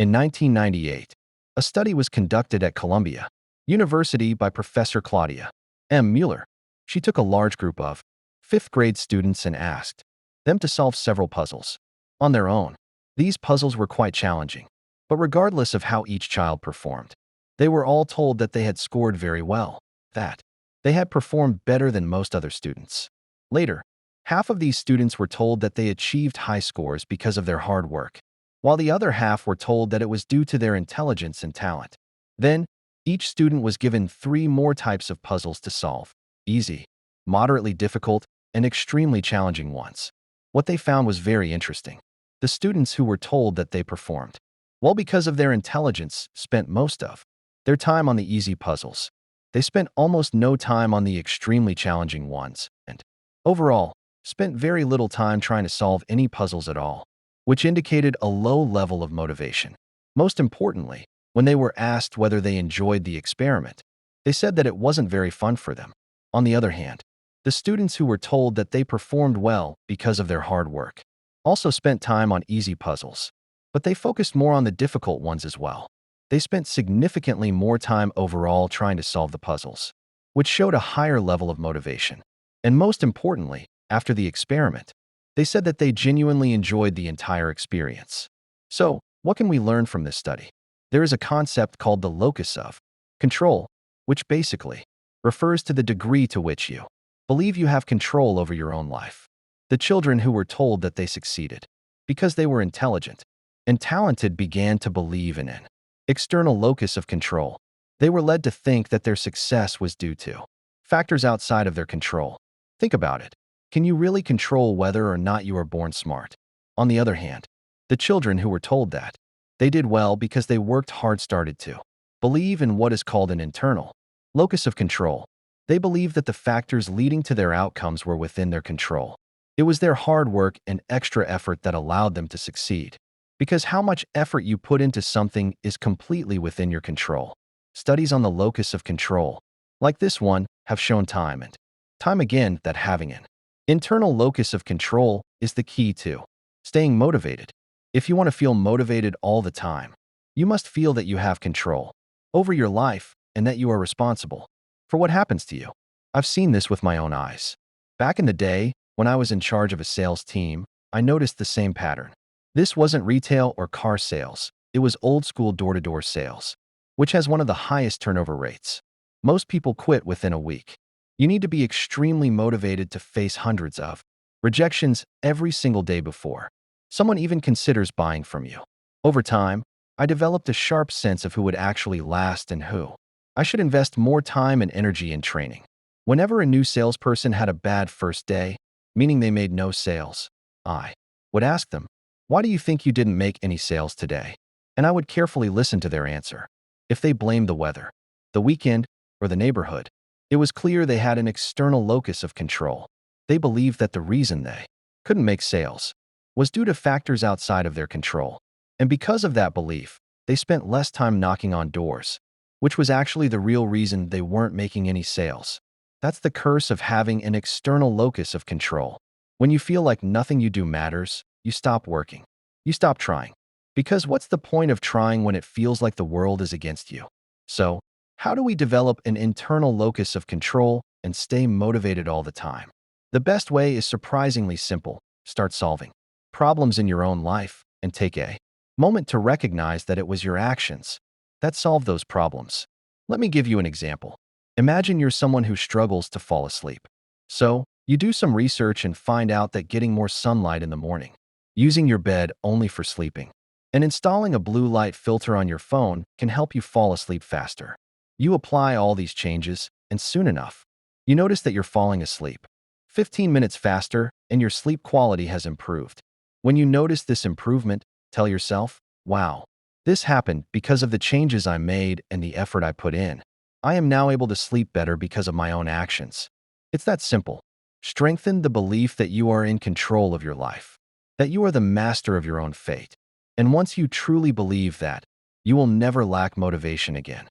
In 1998, a study was conducted at Columbia University by Professor Claudia M. Mueller. She took a large group of fifth-grade students and asked them to solve several puzzles on their own. These puzzles were quite challenging, but regardless of how each child performed, they were all told that they had scored very well, that they had performed better than most other students. Later, half of these students were told that they achieved high scores because of their hard work, while the other half were told that it was due to their intelligence and talent. Then, each student was given 3 more types of puzzles to solve: easy, moderately difficult, and extremely challenging ones. What they found was very interesting. The students who were told that they performed well because of their intelligence spent most of their time on the easy puzzles. They spent almost no time on the extremely challenging ones, and overall, spent very little time trying to solve any puzzles at all, which indicated a low level of motivation. Most importantly, when they were asked whether they enjoyed the experiment, they said that it wasn't very fun for them. On the other hand, the students who were told that they performed well because of their hard work also spent time on easy puzzles, but they focused more on the difficult ones as well. They spent significantly more time overall trying to solve the puzzles, which showed a higher level of motivation. And most importantly, after the experiment, they said that they genuinely enjoyed the entire experience. So, what can we learn from this study? There is a concept called the locus of control, which basically refers to the degree to which you believe you have control over your own life. The children who were told that they succeeded because they were intelligent and talented began to believe in an external locus of control. They were led to think that their success was due to factors outside of their control. Think about it. Can you really control whether or not you are born smart? On the other hand, the children who were told that they did well because they worked hard started to believe in what is called an internal locus of control. They believed that the factors leading to their outcomes were within their control. It was their hard work and extra effort that allowed them to succeed, because how much effort you put into something is completely within your control. Studies on the locus of control, like this one, have shown time and time again that having an internal locus of control is the key to staying motivated. If you want to feel motivated all the time, you must feel that you have control over your life and that you are responsible for what happens to you. I've seen this with my own eyes. Back in the day, when I was in charge of a sales team, I noticed the same pattern. This wasn't retail or car sales. It was old-school door-to-door sales, which has one of the highest turnover rates. Most people quit within a week. You need to be extremely motivated to face hundreds of rejections every single day before someone even considers buying from you. Over time, I developed a sharp sense of who would actually last and who I should invest more time and energy in training. Whenever a new salesperson had a bad first day, meaning they made no sales, I would ask them, "Why do you think you didn't make any sales today?" And I would carefully listen to their answer. If they blamed the weather, the weekend, or the neighborhood, it was clear they had an external locus of control. They believed that the reason they couldn't make sales was due to factors outside of their control. And because of that belief, they spent less time knocking on doors, which was actually the real reason they weren't making any sales. That's the curse of having an external locus of control. When you feel like nothing you do matters, you stop working. You stop trying. Because what's the point of trying when it feels like the world is against you? So, how do we develop an internal locus of control and stay motivated all the time? The best way is surprisingly simple. Start solving problems in your own life and take a moment to recognize that it was your actions that solved those problems. Let me give you an example. Imagine you're someone who struggles to fall asleep. So, you do some research and find out that getting more sunlight in the morning, using your bed only for sleeping, and installing a blue light filter on your phone can help you fall asleep faster. You apply all these changes, and soon enough, you notice that you're falling asleep 15 minutes faster and your sleep quality has improved. When you notice this improvement, tell yourself, "Wow, this happened because of the changes I made and the effort I put in. I am now able to sleep better because of my own actions." It's that simple. Strengthen the belief that you are in control of your life, that you are the master of your own fate. And once you truly believe that, you will never lack motivation again.